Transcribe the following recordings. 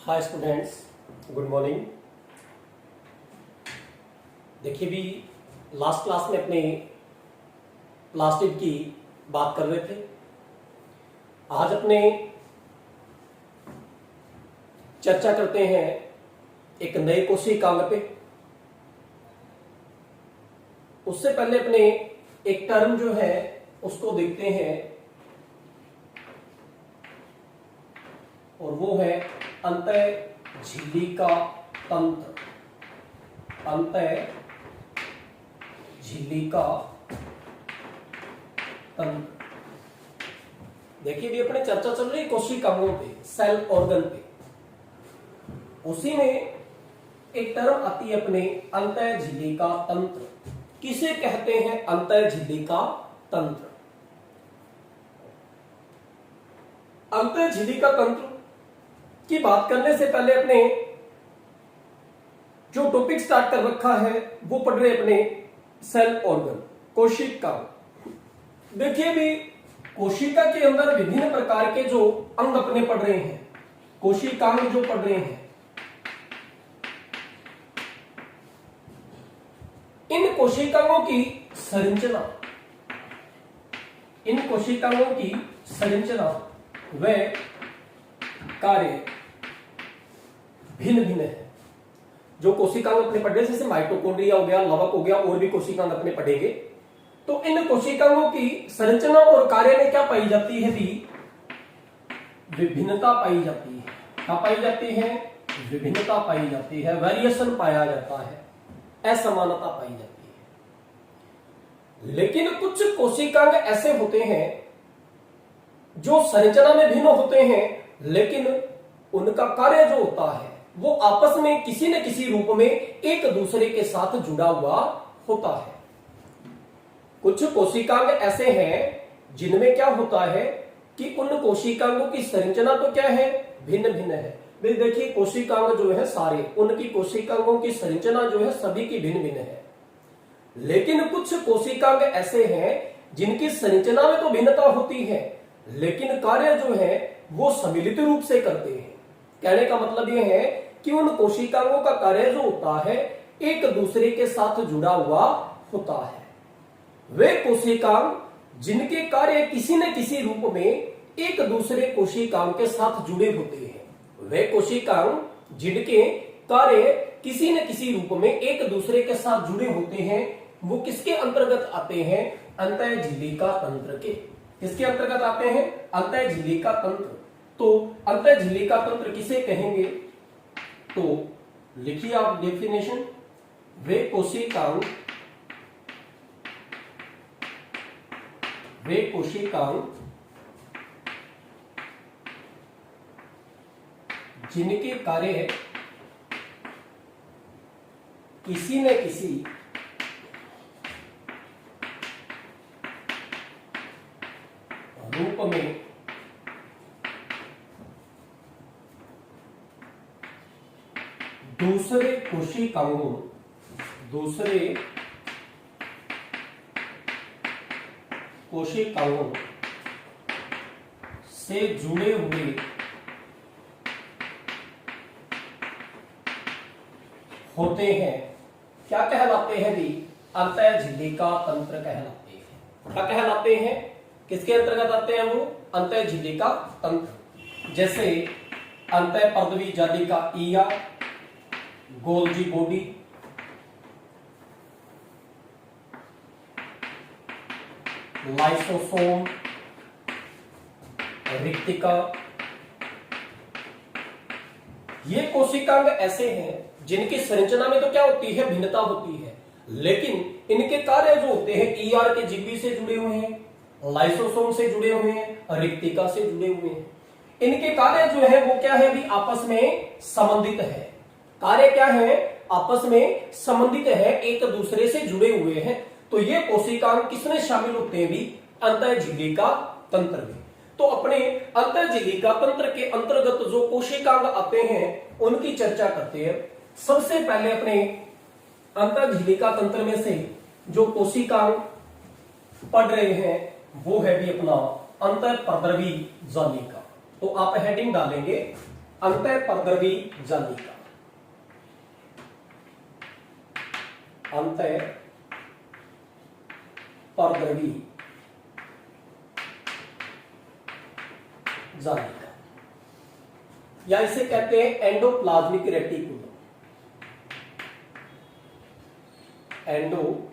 Hi students, good morning. देखिए भी last class में अपने प्लास्टिड की बात कर रहे थे। आज अपने चर्चा करते हैं एक नए कोशिकांग पे। उससे पहले अपने एक टर्म जो है उसको देखते हैं और वो है अंतःझिल्लिका तंत्र। अंतःझिल्लिका तंत्र। देखिए भी अपने चर्चा चल रही है कोशिकाओं पे, सेल ऑर्गन पे। उसी में एक टर्म आती है अपने अंतःझिल्लिका तंत्र। किसे कहते हैं अंतःझिल्लिका तंत्र? अंतःझिल्लिका तंत्र की बात करने से पहले अपने जो टॉपिक स्टार्ट कर रखा है वो पढ़ रहे अपने सेल ऑर्गन, कोशिका। देखिए भी कोशिका के अंदर विभिन्न प्रकार के जो अंग अपने पढ़ रहे हैं, कोशिकांग जो पढ़ रहे हैं, इन कोशिकाओं की संरचना, इन कोशिकाओं की संरचना व कार्य भिन्न भिन्न है। जो कोशिकांग अपने पढ़े जैसे माइटोकॉन्ड्रिया हो गया, लवक हो गया, और भी कोशिकांग अपने पढ़ेंगे। तो इन कोशिकाओं की संरचना और कार्य में क्या पाई जाती है भी? विभिन्नता पाई जाती है। क्या पाई जाती है? विभिन्नता पाई जाती है, वेरिएशन पाया जाता है, असमानता पाई जाती है। लेकिन कुछ कोशिकांग ऐसे होते हैं जो संरचना में भिन्न होते हैं, लेकिन उनका कार्य जो होता है वो आपस में किसी न किसी रूप में एक दूसरे के साथ जुड़ा हुआ होता है। कुछ कोशिकांग ऐसे हैं जिनमें क्या होता है कि उन कोशिकांगों की संरचना तो क्या है? भिन्न भिन्न है। देखिए कोशिकांग जो है सारे, उनकी कोशिकांगों की संरचना जो है सभी की भिन्न भिन्न है। लेकिन कुछ कोशिकांग ऐसे हैं जिनकी संरचना में तो भिन्नता होती है, लेकिन कार्य जो है वो सम्मिलित रूप से करते हैं। कहने का मतलब यह है कि उन कोशिकाओं का कार्य जो होता है एक दूसरे के साथ जुड़ा हुआ होता है। वे कोशिकांग जिनके कार्य किसी न किसी रूप में एक दूसरे कोशिकाओं के साथ जुड़े होते हैं, वे कोशिकांग जिनके कार्य किसी न किसी रूप में एक दूसरे के साथ जुड़े होते हैं, वो किसके अंतर्गत आते हैं? अंतःझिल्लिका तंत्र के। किसके अंतर्गत आते हैं? अंतःझिल्लिका तंत्र। तो अंतःझिल्लिका तंत्र किसे कहेंगे? तो लिखिए आप डेफिनेशन। वे कोशिकांग जिनके कार्य किसी न किसी रूप में दूसरे कोशिकाओं से जुड़े हुए होते हैं, क्या कहलाते हैं भी? अंतःझिल्लिका तंत्र कहलाते हैं। क्या कहलाते हैं? किसके अंतर्गत आते हैं वो? अंतःझिल्लिका तंत्र। जैसे अंतःपर्दवी जालिका ईया, गोल्जी बॉडी, लाइसोसोम, रिक्तिका। ये कोशिकांग ऐसे हैं जिनकी संरचना में तो क्या होती है? भिन्नता होती है, लेकिन इनके कार्य जो होते हैं ईआर के जीबी से जुड़े हुए हैं, लाइसोसोम से जुड़े हुए हैं, रिक्तिका से जुड़े हुए हैं। इनके कार्य जो है वो क्या है भी? आपस में संबंधित है। कार्य क्या है? आपस में संबंधित है, एक दूसरे से जुड़े हुए हैं। तो ये कोशिकांग किसमें शामिल होते हैं भी? अंतःझिल्लिका तंत्र में। तो अपने अंतःझिल्लिका तंत्र के अंतर्गत जो कोशिकांग आते हैं उनकी चर्चा करते हैं। सबसे पहले अपने अंतःझिल्लिका तंत्र में से जो कोशिकांग पढ़ रहे हैं वो है भी अपना अंतःपर्दवी जालिका। तो आप हेडिंग डालेंगे अंतःपरद्रवी जालिका, अंतःपरद्रवी जालिका, या इसे कहते हैं endoplasmic reticulum, endoplasmic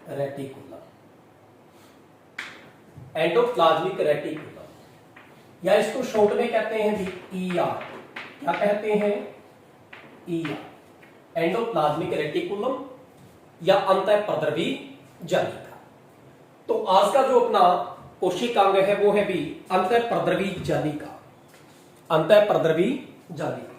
reticulum, endoplasmic reticulum, या इसको शॉर्ट में कहते हैं भी ईआर। क्या कहते हैं? ईआर, एंडोप्लाज्मिक रेटिकुलम या अंतःपरद्रवी जालिका। तो आज का जो अपना कोशिकांग है वो है भी अंतःपरद्रवी जालिका, अंतःपरद्रवी जालिका।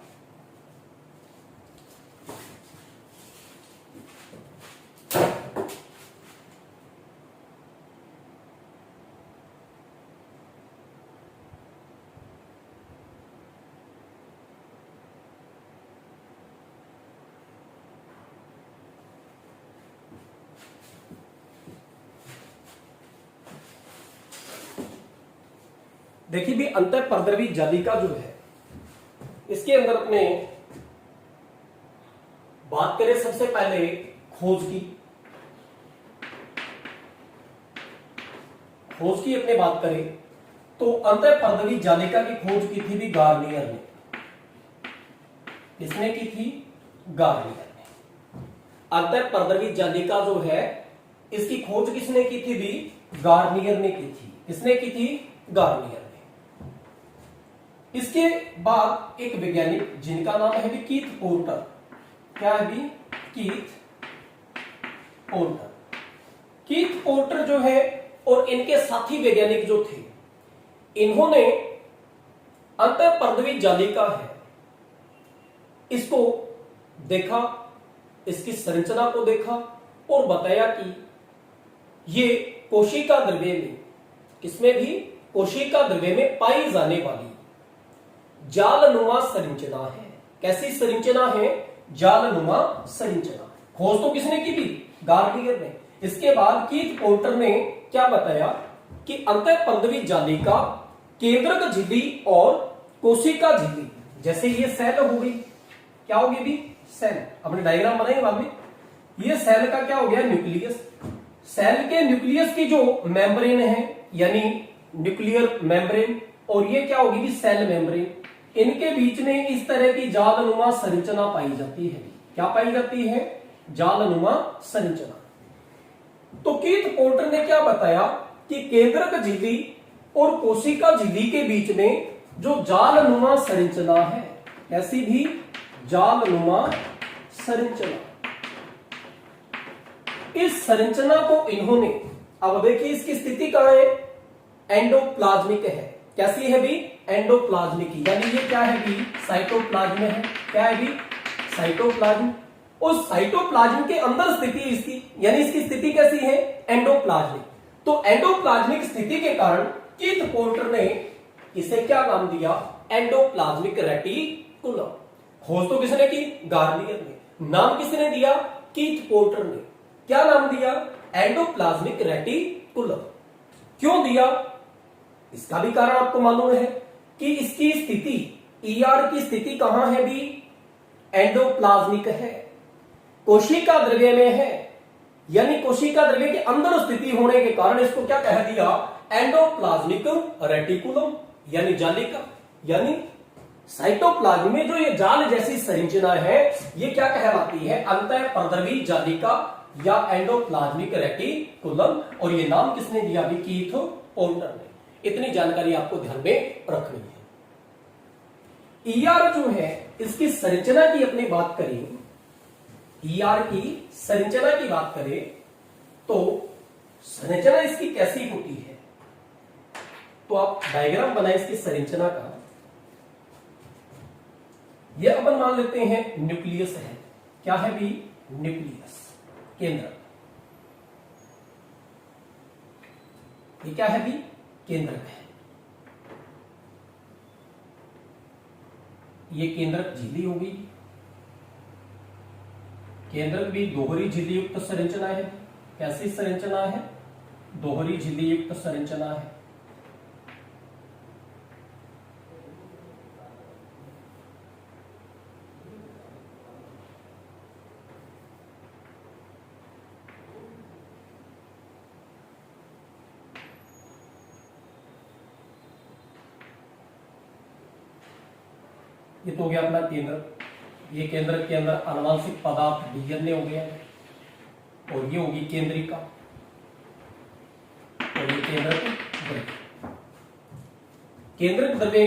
देखिए भी अंतःपरद्रवी जालिका जो है, इसके अंदर अपने बात करें सबसे पहले खोज की अपने बात करें तो अंतःपरद्रवी जालिका की खोज की थी भी गार्नियर ने। किसने की थी? गार्नियर ने। अंतःपरद्रवी जालिका जो है इसकी खोज किसने की थी भी? गार्नियर ने की थी। किसने की थी? गार्नियर ने। इसके बाद एक वैज्ञानिक जिनका नाम है भी कीथ पोर्टर। क्या है भी? Keith porter. कीथ पोर्टर जो है और इनके साथी वैज्ञानिक जो थे, इन्होंने अंतःपरद्रवी जालिका है इसको देखा, इसकी संरचना को देखा और बताया कि ये कोशिका द्रव्य में, किसमें भी? कोशिका द्रव्य में पाई जाने वाली जालनुमा संरचना है। कैसी संरचना है? जालनुमा संरचना। खोज तो किसने की भी? गार्नियर ने। इसके बाद कीथ पोर्टर ने क्या बताया कि अंतःपरद्रवी जालिका केंद्रक झिल्ली और कोशिका झिल्ली, जैसे ये सेल हो गई, क्या होगी भी? सेल। अपने डायग्राम बनाएंगे बाद में। ये सेल का क्या हो गया? न्यूक्लियस। सेल के न्यूक्लियस की जो मेम्ब्रेन है, यानी न्यूक्लियर मेम्ब्रेन, और ये क्या होगी भी? Cell membrane. इनके बीच में इस तरह की जालनुमा संरचना पाई जाती है। क्या पाई जाती है? जालनुमा संरचना। तो कीथ पोर्टर ने क्या बताया कि केंद्रक झिल्ली और कोशिका झिल्ली के बीच में जो जालनुमा संरचना है, ऐसी भी जालनुमा संरचना, इस संरचना को इन्होंने, अब देखिए इसकी स्थिति कहां है? एंडोप्लाज्मिक है। कैसी है भी? एंडोप्लाज्मिक। यानी ये क्या है भी? साइटोप्लाज्म है। क्या है भी? साइटोप्लाज्म। उस साइटोप्लाज्म के अंदर स्थिति इसकी, यानी इसकी स्थिति कैसी है? एंडोप्लाज्मिक। तो एंडोप्लाज्मिक स्थिति के कारण कीथ पोर्टर ने इसे क्या नाम दिया? Endoplasmic reticulum. खोज तो किसने की? गार्नियर ने। नाम किसने दिया? कीथ पोर्टर ने। क्या नाम दिया? Endoplasmic reticulum. क्यों दिया? इसका भी कारण आपको मालूम है कि इसकी स्थिति, ईआर की स्थिति कहां है भी? एंडोप्लाज्मिक है, कोशिका द्रव्य में है, यानी कोशिका द्रव्य के अंदर स्थिति होने के कारण इसको क्या कह दिया? एंडोप्लाज्मिक रेटिकुलम, यानी जालिका। यानी साइटोप्लाज्म में जो ये जाल जैसी संरचना है, ये क्या कहलाती है? अंतःपरद्रवी जालिका या एंडोप्लाज्मिक रेटिकुलम। और ये नाम किसने दिया भी? कीथ पोर्टर ने। इतनी जानकारी आपको ध्यान में रखनी है। ईआर जो है इसकी संरचना की अपनी बात करें, ईआर की संरचना की बात करें तो संरचना इसकी कैसी होती है? तो आप डायग्राम बनाए इसकी संरचना का। ये अपन मान लेते हैं न्यूक्लियस है। क्या है भी? न्यूक्लियस, केंद्र। ये क्या है भी? केंद्रक है। ये केंद्रक झिल्ली होगी। केंद्रक भी दोहरी झिल्ली युक्त संरचना है। कैसी संरचना है? दोहरी झिल्ली युक्त संरचना है। ये तो हो गया अपना केंद्र। ये केंद्र के अंदर आनुवंशिक पदार्थ डीएनए हो गया है, और ये होगी केंद्रिका, और ये केंद्रक द्रव्य। केंद्रक द्रव्य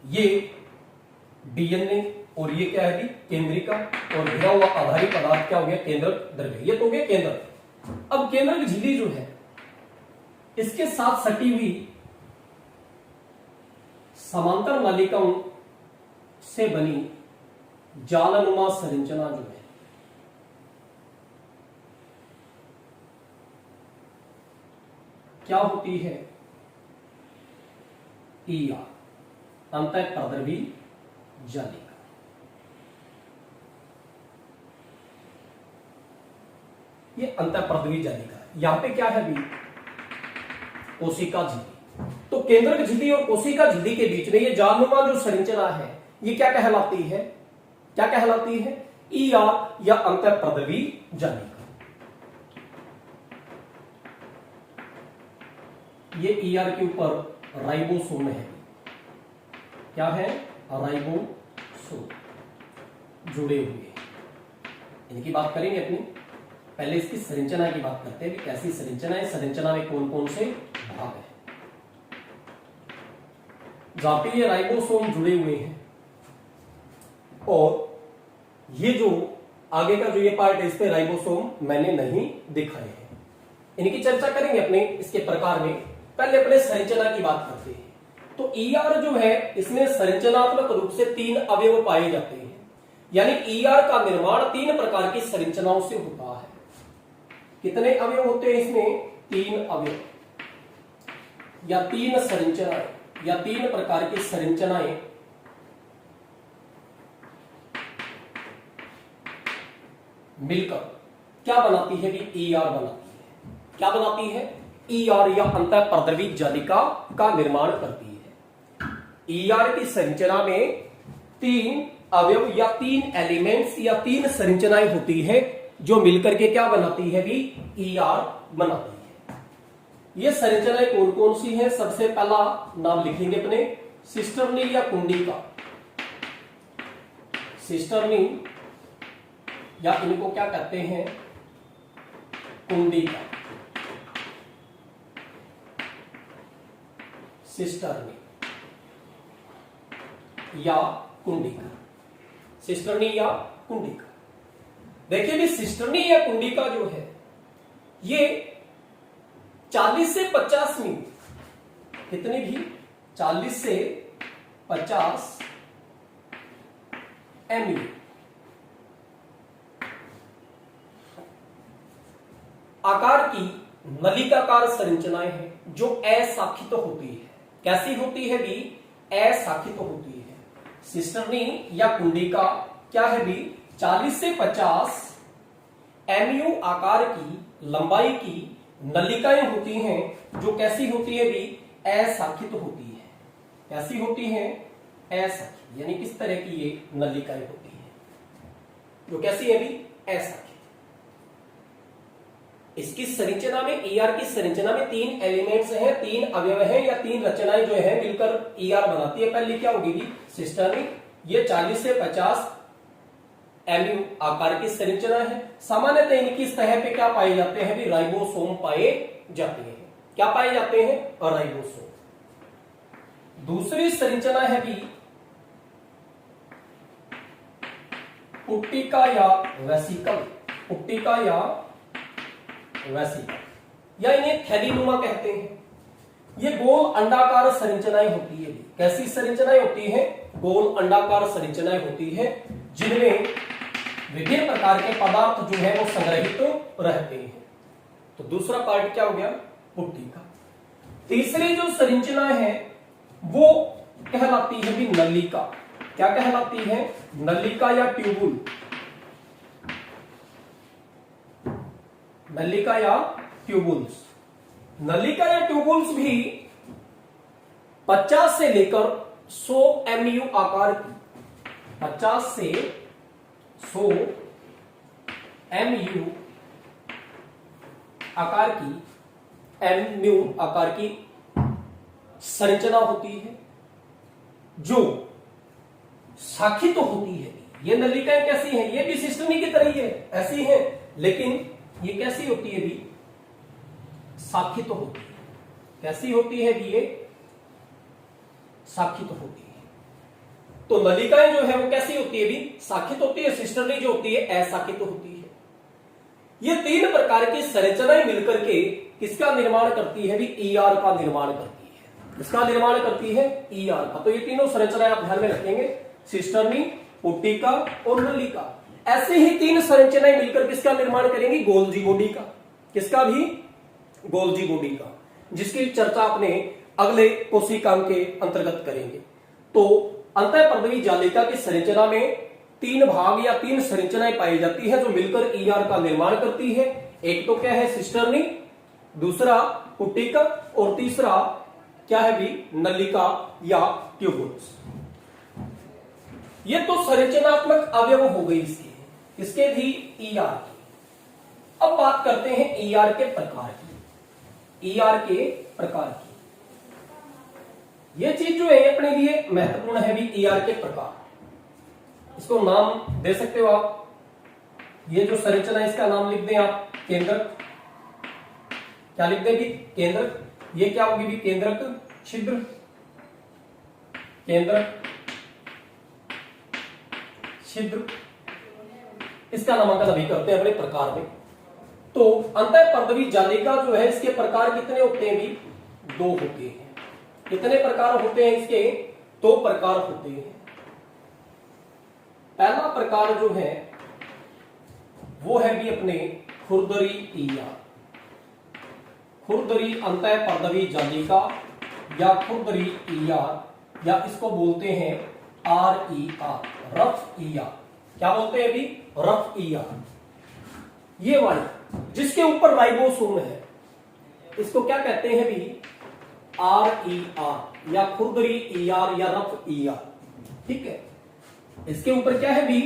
ये डीएनए, और ये क्या है भी केंद्रिका, और घिरा हुआ आधारी पदार्थ क्या हो गया केंद्रक द्रव्य। ये तो हो गया केंद्र। अब केंद्रक झिल्ली जो है इसके साथ सटी हुई समांतर नलिकाओं से बनी जालनुमा संरचना जो है क्या होती है, ईआर, अंतःप्रद्रवी जालिका। ये अंतःप्रद्रवी जालिका है। यहां पे क्या है भी कोशिका झिल्ली। तो केंद्रक झिल्ली और कोशिका झिल्ली के बीच में ये जालनुमा जो संरचना है ये क्या कहलाती है, क्या कहलाती है, ईआर या अंतःप्रद्रवी जालिका। ये ईआर के ऊपर राइबोसोम है, क्या है, राइबोसोम जुड़े हुए हैं। इनकी बात करेंगे अपनी। पहले इसकी संरचना की बात करते हैं, कैसी संरचना है, संरचना में कौन कौन से भाग है। जहां पे ये राइबोसोम जुड़े हुए हैं, और ये जो आगे का जो ये पार्ट है इस पे राइबोसोम मैंने नहीं दिखाए हैं। इनकी चर्चा करेंगे अपने इसके प्रकार में। पहले अपने संरचना की बात करते हैं। तो ईआर जो है इसमें संरचनात्मक रूप से 3 अवयव पाए जाते हैं, यानी ईआर का निर्माण 3 प्रकार की संरचनाओं से होता है। कितने अवयव होते हैं इसमें, 3 अवयव या 3 संरचनाएं या 3 प्रकार की संरचनाएं मिलकर क्या बनाती है, भी ईआर बनाती है। क्या बनाती है, ईआर या अंतःप्रद्रवी जालिका का निर्माण करती है। ईआर की संरचना में 3 अवयव या 3 एलिमेंट्स या 3 संरचनाएं होती है जो मिलकर के क्या बनाती है, भी ईआर बनाती है। ये संरचनाएं कौन कौन सी है, सबसे पहला नाम लिखेंगे अपने, सिस्टर्नी या कुंडिका। सिस्टर्नी या इनको क्या कहते हैं, कुंडिका, सिस्टर्नी या कुंडिका, सिस्टर्नी या कुंडिका। देखिए भी सिस्टर्नी या कुंडिका जो है ये 40 से 50 मिनट, कितनी भी 40 से 50 ml आकार की नलिकाकार संरचनाएं हैं जो अशाखित होती है। कैसी होती है भी, अशाखित होती है। सिस्टर्नी या कुंडिका क्या है भी, 40 से 50 MU आकार की लंबाई की नलिकाएं होती हैं जो कैसी होती है भी, अशाखित होती है। कैसी होती हैं, अशाखित, यानी किस तरह की ये नलिकाएं होती हैं जो कैसी है भी, अशाखित। इसकी संरचना में, ईआर की संरचना में 3 एलिमेंट्स हैं, 3 अवयव हैं या 3 रचनाएं जो है मिलकर ईआर बनाती है। पहले क्या होगी, सिस्टर्नी, ये 40 से 50 MU आकार की संरचना है। सामान्यतः इनकी सतह पे क्या पाए जाते हैं भी, राइबोसोम पाए जाते हैं। क्या पाए जाते हैं, राइबोसोम। दूसरी संरचना है भी पुट्टिका या वेसिकल, पुट्टिका या वेसिकल, या इन्हें थैलीनुमा कहते हैं। ये गोल अंडाकार संरचनाएं होती है। कैसी संरचनाएं होती हैं, गोल अंडाकार संरचनाएं होती है जिनमें विभिन्न प्रकार के पदार्थ जो है वो संग्रहित रहते हैं। तो दूसरा पार्ट क्या हो गया, पुट्टिका। तीसरी जो संरचना है वो कहलाती है भी नलिका। क्या कहलाती है, नलिका या ट्यूबुल, नलिका या ट्यूबुल्स। नलिका या ट्यूबुल्स भी 50 से लेकर 100 MU आकार की, 50 से 100 MU आकार की, MU आकार की संरचना होती है जो शाखित तो होती है। ये नलिकाएं कैसी हैं? ये भी सिस्टमी की तरह ही है, ऐसी है, लेकिन ये कैसी होती है भी? शाखित तो होती है। कैसी होती है भी? ये शाखित तो होती है। तो नलिकाएं जो है वो कैसी होती है भी? शाखित होती है। सिस्टर्नी जो होती है अशाखित होती है। ये 3 प्रकार की संरचनाएं मिलकर के किसका निर्माण करती है भी? ईआर का निर्माण करती है। किसका निर्माण करती है? ईआर का। तो ये तीनों संरचनाएं आप ध्यान में रखेंगे, सिस्टर्नी, पुटिका और नलिका। ऐसे ही 3 संरचनाएं मिलकर किसका निर्माण करेंगी? गोल्जी बॉडी का। किसका भी? गोल्जी बॉडी का, जिसकी चर्चा अपने अगले कोशिकांग के अंतर्गत करेंगे। तो अंतःपर्दवी जालिका की संरचना में 3 भाग या 3 संरचनाएं पाई जाती है जो मिलकर ईआर का निर्माण करती है। एक तो क्या है? सिस्टर्नी, दूसरा पुटिका और तीसरा क्या है भी? नलिका या ट्यूबुल्स। ये तो संरचनात्मक अवयव हो गई इसके भी ईआर की। अब बात करते हैं ईआर के प्रकार की। ईआर के प्रकार की ये चीज जो है अपने लिए महत्वपूर्ण है भी, ईआर के प्रकार। इसको नाम दे सकते हो आप। ये जो संरचना है इसका नाम लिख दें आप केंद्रक। क्या लिख दें भी? केंद्रक। ये क्या होगी भी? केंद्रक, छिद्र, केंद्रक, छिद्र। इसका नामांकन अभी करते हैं अपने प्रकार में। तो अंतःपर्दवी जालिका जो है इसके प्रकार कितने होते हैं भी? 2 होते हैं। कितने प्रकार होते हैं इसके? 2 प्रकार होते हैं। पहला प्रकार जो है वो है भी अपने खुरदरी ईआर। खुरदरी अंतःपर्दवी जालिका या खुरदरी ईआर, या इसको बोलते हैं RER, रफ ईआर। क्या बोलते हैं भी? Rough ER. ये वाली जिसके ऊपर राइबोसोम है इसको क्या कहते हैं भी? RER या खुरदरी ईआर या रफ ईआर। ठीक है, इसके ऊपर क्या है भी?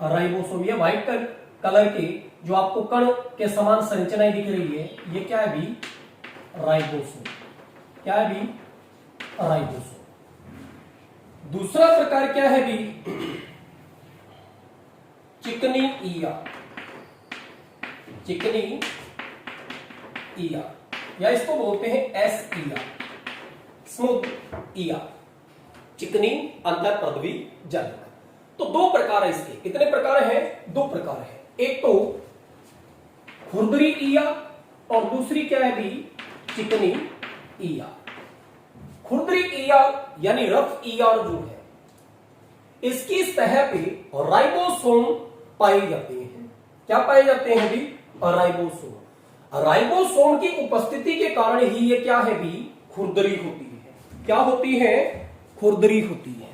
राइबोसोम। ये व्हाइट कलर के जो आपको कण के समान संरचनाएं दिख रही है, ये क्या है भी? राइबोसोम। क्या है भी? राइबोसोम। दूसरा प्रकार क्या है भी? चिकनी ईआर। चिकनी ईआर, या इसको बोलते हैं SER, स्मूथ ईआर, चिकनी अंतःपर्दवी जालिका। तो 2 प्रकार है इसके। कितने प्रकार हैं? 2 प्रकार है। एक तो खुरदरी ईआर और दूसरी क्या है भी? चिकनी ईआर। खुरदरी ईआर यानी रफ ईआर जो है इसकी सतह पे राइबोसोम पाए जाते हैं। क्या पाए जाते हैं भी? राइबोसोम। राइबोसोम की उपस्थिति के कारण ही ये क्या है भी? खुरदरी होती है। क्या होती है? खुरदरी होती है।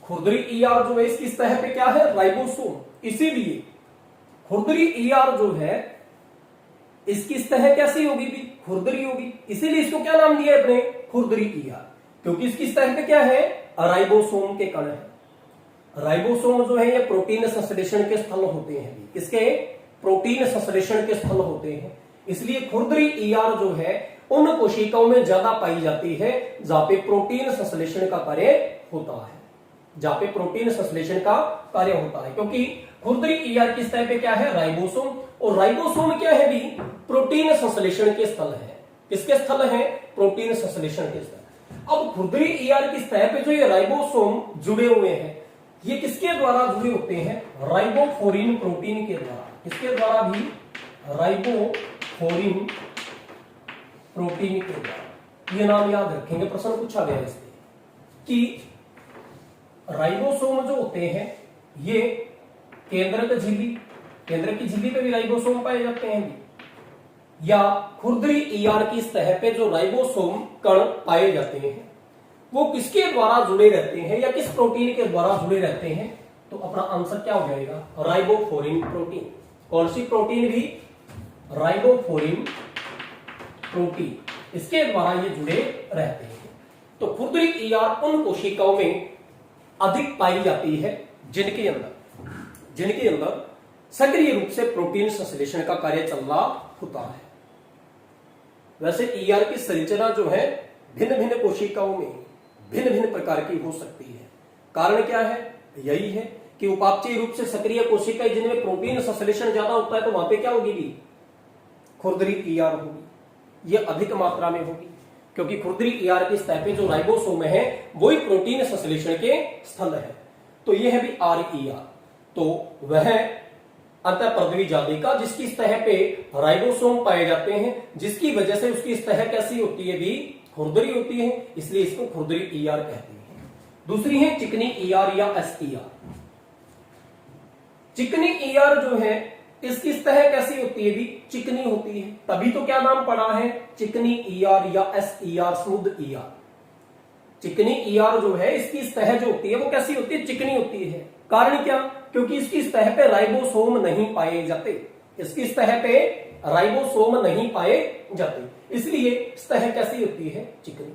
खुरदरी ईआर जो है इसकी सतह पे क्या है? राइबोसोम। इसीलिए खुरदरी ईआर जो है इसकी सतह कैसी होगी भी? खुरदरी होगी। इसीलिए इसको क्या नाम दिया अपने? खुरदरी ईआर, क्योंकि इसकी सतह पे क्या है? राइबोसोम के कण है। राइबोसोम जो है ये प्रोटीन संश्लेषण के स्थल होते हैं। किसके? प्रोटीन संश्लेषण के स्थल होते हैं। इसलिए खुरदरी ईआर जो है उन कोशिकाओं में ज्यादा पाई जाती है जहां पे प्रोटीन संश्लेषण का कार्य होता है। जहां पे प्रोटीन संश्लेषण का कार्य होता है, क्योंकि खुरदरी ईआर की सतह पे क्या है? राइबोसोम। और राइबोसोम क्या है भी? प्रोटीन संश्लेषण के स्थल है। किसके स्थल है? प्रोटीन संश्लेषण के स्थल। अब खुरदरी ईआर की सतह पे जो ये राइबोसोम जुड़े हुए हैं, ये किसके द्वारा जुड़े होते हैं? राइबोफोरिन प्रोटीन के द्वारा। किसके द्वारा भी? राइबोफोरिन प्रोटीन के द्वारा। ये नाम याद रखेंगे, प्रश्न पूछा गया इससे कि राइबोसोम जो होते हैं ये केंद्रक झिल्ली, केंद्र की झिल्ली पे भी राइबोसोम पाए जाते हैं, या खुरदरी ईआर की सतह पे जो राइबोसोम कण पाए जाते हैं वो किसके द्वारा जुड़े रहते हैं या किस प्रोटीन के द्वारा जुड़े रहते हैं? तो अपना आंसर क्या हो जाएगा? Ribophorin protein. कौन सी प्रोटीन भी? राइबोफ्लोरिन प्रोटीन, इसके द्वारा ये जुड़े रहते हैं। तो खुरदरी ईआर उन कोशिकाओं में अधिक पाई जाती है जिनके अंदर सक्रिय रूप से प्रोटीन संश्लेषण का कार्य चल रहा होता है। वैसे ईआर की संरचना जो है भिन्न भिन्न कोशिकाओं में भिन्न भिन्न प्रकार की हो सकती है। कारण क्या है? यही है कि उपापचयी रूप से सक्रिय कोशिकाएं जिनमें प्रोटीन संश्लेषण ज्यादा होता है, तो वहां पे क्या होगी भी? खुरदरी ईआर होगी, ये अधिक मात्रा में होगी, क्योंकि खुरदरी ईआर की सतह पे जो राइबोसोम है वही प्रोटीन संश्लेषण के स्थल है। तो ये है भी आर ईआर, तो वह अंतःपर्दवी जालिका जिसकी सतह पे राइबोसोम पाए जाते हैं, जिसकी वजह से उसकी सतह कैसी होती है भी? खुरदरी होती है, इसलिए इसको खुरदरी ईआर कहते हैं। दूसरी है चिकनी ईआर या एसईआर। चिकनी ईआर जो है इसकी सतह कैसी होती है भी? चिकनी होती है, तभी तो क्या नाम पड़ा है? चिकनी ईआर या एसईआर, स्मूथ ईआर। चिकनी ईआर जो है इसकी सतह जो होती है वो कैसी होती है? चिकनी होती है। कारण क्या? क्योंकि इसकी सतह पे राइबोसोम नहीं पाए जाते, इसकी सतह पे राइबोसोम नहीं पाए जाते, इसलिए सतह कैसी होती है? चिकनी।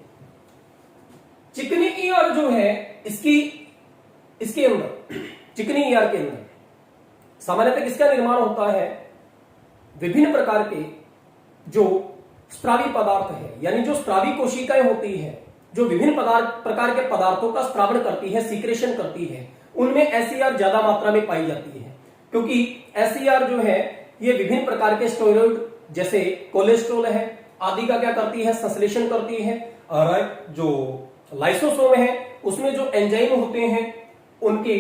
चिकनी ईआर जो है इसके अंदर चिकनी ईआर के अंदर सामान्यतः किसका निर्माण होता है? विभिन्न प्रकार के जो स्त्रावी पदार्थ है, यानी जो स्त्रावी कोशिकाएं होती है, जो विभिन्न प्रकार के पदार्थों का स्त्रावण करती है, सीक्रेशन करती है, उनमें एसईआर ज्यादा मात्रा में पाई जाती है। क्योंकि एसईआर जो है ये विभिन्न प्रकार के स्टेरॉइड जैसे कोलेस्ट्रॉल है आदि का क्या करती है? संश्लेषण करती है। और जो लाइसोसोम है उसमें जो एंजाइम होते हैं, उनके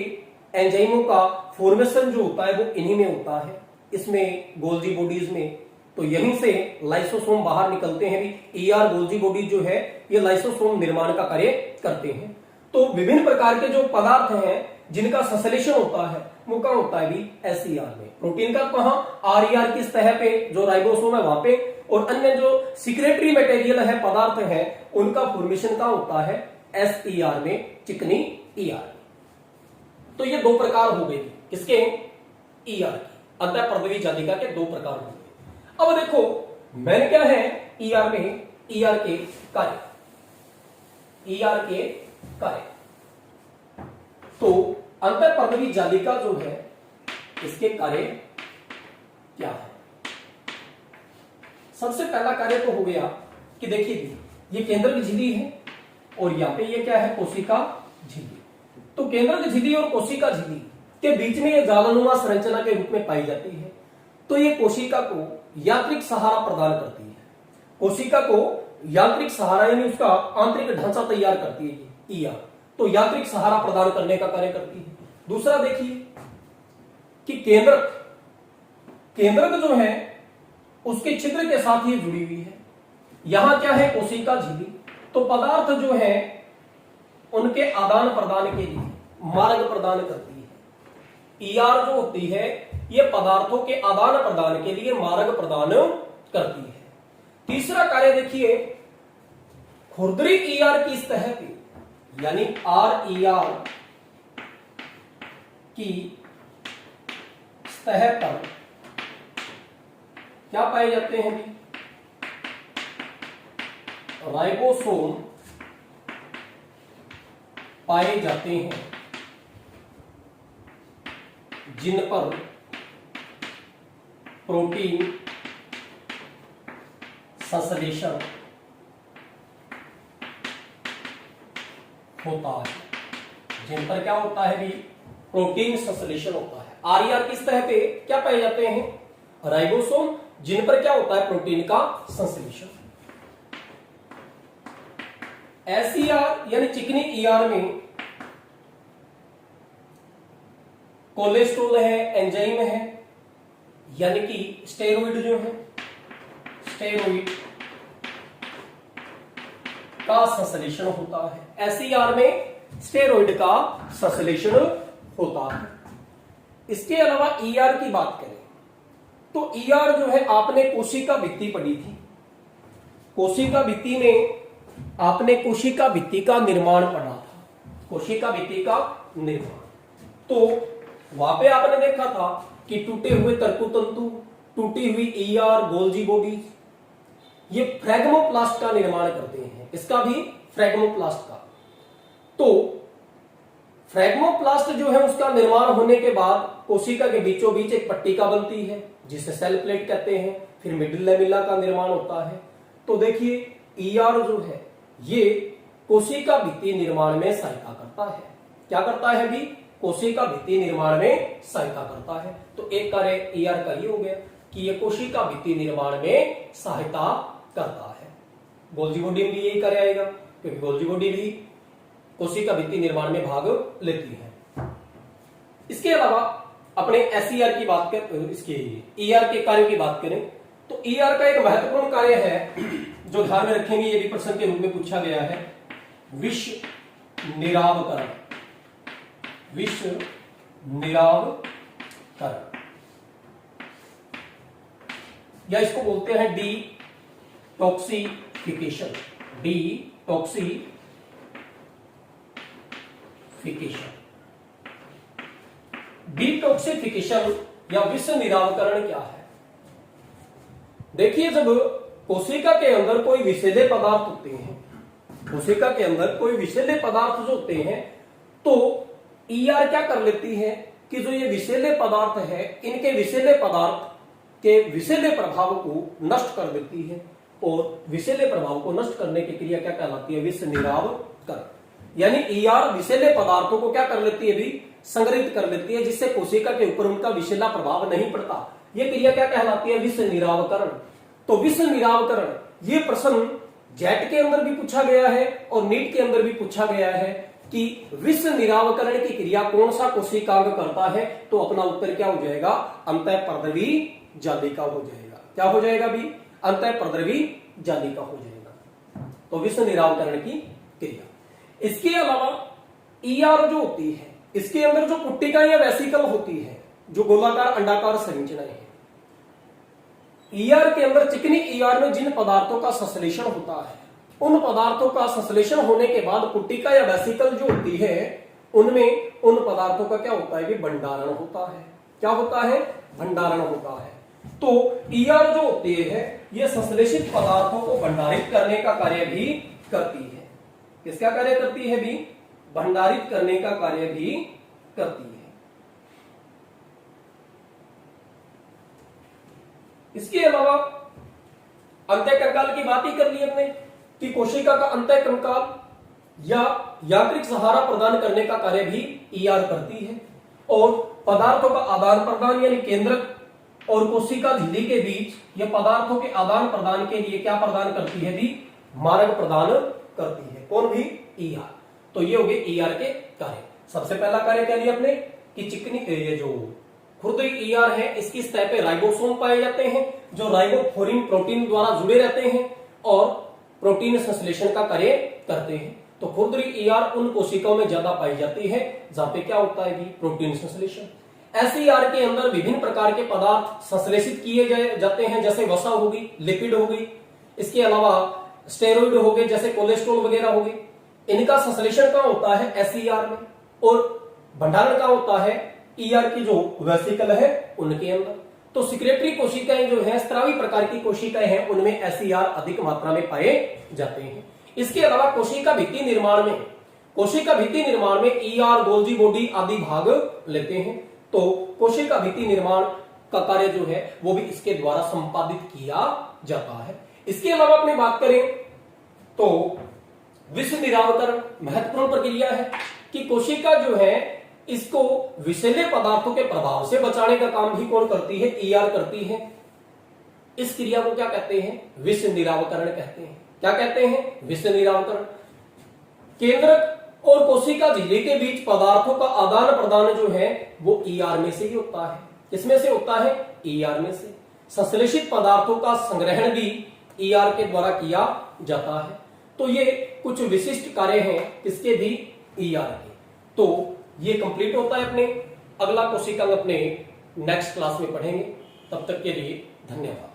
एंजाइमों का फॉर्मेशन जो होता है वो इन्हीं में होता है, इसमें गोल्जी बॉडीज में। तो यहीं से लाइसोसोम बाहर निकलते हैं भी। ईआर गोल्जी बॉडी जो है ये लाइसोसोम निर्माण का कार्य करते हैं। तो विभिन्न प्रकार के जो पदार्थ हैं जिनका संश्लेषण होता है वो कहां होता है भी? एसईआर में। प्रोटीन का कहां? आरईआर की सतह पे जो राइबोसोम है वहां पे, और अन्य जो सिक्रेटरी मटेरियल है, पदार्थ है, उनका फॉर्मेशन कहां होता है? एसईआर में, चिकनी ईआर। तो ये दो प्रकार हो गए किसके? ईआर की, अंतःपर्दवी जालिका के दो प्रकार हो गए। अब देखो मैंने क्या है ईआर में, ईआर के कार्य, ईआर के कार्य। तो अंतःपर्दवी जालिका जो है इसके कार्य क्या है? सबसे पहला कार्य तो हो गया कि देखिए ये केंद्रक झिल्ली है और यहां पे ये क्या है? कोशिका झिल्ली। तो केंद्रक झिल्ली और कोशिका झिल्ली के बीच में ये जालनुमा संरचना के रूप में पाई जाती है। तो ये कोशिका को यांत्रिक सहारा प्रदान करती है, कोशिका को यांत्रिक सहारा यानी उसका आंतरिक ढांचा तैयार करती है ये ईआर। तो यांत्रिक सहारा प्रदान करने का कार्य करती है। दूसरा देखिए कि केंद्रक जो है उसके छिद्र के साथ ही जुड़ी हुई है। यहां क्या है? कोशिका झिल्ली। तो पदार्थ जो है उनके आदान प्रदान के लिए मार्ग प्रदान करती है। ईआर जो होती है ये पदार्थों के आदान प्रदान के लिए मार्ग प्रदान करती है। तीसरा कार्य देखिए, खुरदरी ईआर की सतह पे यानी आरईआर की सतह पर क्या पाए जाते हैं? राइबोसोम पाए जाते हैं जिन पर प्रोटीन संश्लेषण होता है, जिन पर क्या होता है भी? प्रोटीन संश्लेषण होता है। आरईआर की सतह पे क्या पाए जाते हैं? राइबोसोम, जिन पर क्या होता है? प्रोटीन का संश्लेषण। एसईआर यानी चिकनी ईआर में कोलेस्ट्रॉल है, एंजाइम है, यानी कि स्टेरॉइड जो है, स्टेरॉइड का संश्लेषण होता है। एसईआर में स्टेरॉइड का संश्लेषण होता है। इसके अलावा ईआर की बात करें तो ईआर जो है आपने कोशिका भित्ति पढ़ी थी। कोशिका भित्ति में आपने कोशिका भित्ति का निर्माण पढ़ा था, कोशिका भित्ति का निर्माण। तो वहां पे आपने देखा था कि टूटे हुए तर्कु तंतु, टूटी हुई ईआर गोल्जी बॉडीज, ये फ्रेगमोप्लास्ट का निर्माण करते हैं, इसका भी फ्रेगमोप्लास्ट का। तो फ्रेगमोप्लास्ट जो है उसका निर्माण होने के बाद कोशिका के बीचों बीच एक पट्टिका बनती है जिसे सेल प्लेट कहते हैं, फिर मिडिल लेमिला का निर्माण होता है। तो देखिए ईआर जो है ये कोशिका भित्ति निर्माण में सहायता करता है। क्या करता है भी? कोशिका भित्ति निर्माण में सहायता करता है। तो एक कार्य ईआर का ये हो गया कि ये कोशिका भित्ति निर्माण में सहायता करता है। गोल्जी बॉडी में भी यही कार्य आएगा क्योंकि गोल्जी बॉडी भी कोशिका भित्ति निर्माण में भाग लेती है। इसके अलावा अपने एसईआर की बात कर, इसके ईआर के कार्यों की बात करें तो ईआर का एक महत्वपूर्ण कार्य है जो ध्यान में रखेंगे, ये भी प्रश्न के रूप में पूछा गया है, विष निरावकरण। विष निरावकरण या इसको बोलते हैं डिटॉक्सिफिकेशन। डिटॉक्सिफिकेशन या विष निरावकरण क्या है? देखिए जब कोशिका के अंदर कोई विषैले पदार्थ होते हैं, कोशिका के अंदर कोई विषैले पदार्थ जो होते हैं तो ईआर क्या कर लेती है कि जो ये विषैले पदार्थ है इनके विषैले पदार्थ के विषैले प्रभाव को नष्ट कर देती है, और विषैले प्रभाव को नष्ट करने की क्रिया क्या कहलाती है? विष निरावकरण। यानी ईआर विषैले पदार्थों को क्या कर लेती है भी? संग्रहित कर लेती है, जिससे कोशिका के ऊपर उनका विषैला प्रभाव नहीं पड़ता। यह क्रिया क्या कहलाती है? विष निरावकरण। तो विष निरावकरण ये प्रश्न जेट के अंदर भी पूछा गया है और नीट के अंदर भी पूछा गया है कि विष निरावकरण की क्रिया कौन सा कोशिकांग करता है? तो अपना उत्तर क्या हो जाएगा? अंतःप्रद्रवी जालिका हो जाएगा। क्या हो जाएगा भी? अंतःप्रद्रवी जालिका हो जाएगा। तो विष निरावकरण की क्रिया। इसके अलावा ईआर जो होती है इसके अंदर जो पुट्टिका या वेसिकल होती है, जो गोलाकार अंडाकार संरचनाएं हैं, ईआर के अंदर चिकनी ईआर में जिन पदार्थों का संश्लेषण होता है उन पदार्थों का संश्लेषण होने के बाद पुट्टिका या वेसिकल जो होती है उनमें उन पदार्थों का क्या होता है कि भंडारण होता है। क्या होता है? भंडारण होता है। तो ईआर जो होती है ये संश्लेषित पदार्थों को भंडारित करने का कार्य भी करती है। किसका कार्य करती है भी? भंडारित करने का कार्य भी करती है। इसके अलावा अंतःकंकाल की बात ही कर ली हमने कि कोशिका का अंतःकंकाल या यांत्रिक सहारा प्रदान करने का कार्य भी ईआर करती है, और पदार्थों का आदान प्रदान यानी केंद्रक और कोशिका झिल्ली के बीच या पदार्थों के आदान प्रदान के लिए क्या प्रदान करती है भी? मार्ग प्रदान करती है। कौन भी? ईआर। तो ये हो गए ईआर के कार्य। सबसे पहला कार्य क्या लिया अपने कि चिकनी ये जो खुरदरी ईआर है इसकी सतह पे राइबोसोम पाए जाते हैं जो राइबोफ्लोरिन प्रोटीन द्वारा जुड़े रहते हैं और प्रोटीन संश्लेषण का कार्य करते हैं। तो खुरदरी ईआर उन कोशिकाओं में ज्यादा पाई जाती है जहां पे क्या होता है भी? प्रोटीन संश्लेषण। एसईआर के अंदर विभिन्न प्रकार के पदार्थ संश्लेषित किए जाते हैं, जैसे वसा होगी, लिपिड होगी, इसके अलावा स्टेरॉइड हो गए जैसे कोलेस्ट्रॉल वगैरह हो गए। इनका संश्लेषण कहां होता है? एसईआर में, और भंडारण कहां होता है? ईआर की जो वेसिकल है उनके अंदर। तो सिक्रेटरी कोशिकाएं जो है, स्त्रावी प्रकार की कोशिकाएं हैं, उनमें एसईआर अधिक मात्रा में पाए जाते हैं। इसके अलावा कोशिका भित्ति निर्माण में ईआर, गोल्जी बॉडी आदि भाग लेते हैं। तो कोशिका भित्ति निर्माण का कार्य जो है वो भी इसके द्वारा संपादित किया जाता है। इसके अलावा अपनी बात करें तो विष निरावकरण महत्वपूर्ण प्रक्रिया है कि कोशिका जो है इसको विषैले पदार्थों के प्रभाव से बचाने का काम भी कौन करती है? ईआर करती है। इस क्रिया को क्या कहते हैं? विष निरावकरण कहते हैं। क्या कहते हैं? विष निरावकरण। केंद्रक और कोशिका झिल्ली के बीच पदार्थों का आदान प्रदान जो है वो ईआर में से ही होता है। किसमें से होता है? ईआर में से। संश्लेषित पदार्थों का संग्रहण भी ईआर के द्वारा किया जाता है। तो ये कुछ विशिष्ट कार्य हैं किसके भी? ईआर के। तो ये कंप्लीट होता है। अपने अगला कोशिकांग अपने नेक्स्ट क्लास में पढ़ेंगे। तब तक के लिए धन्यवाद।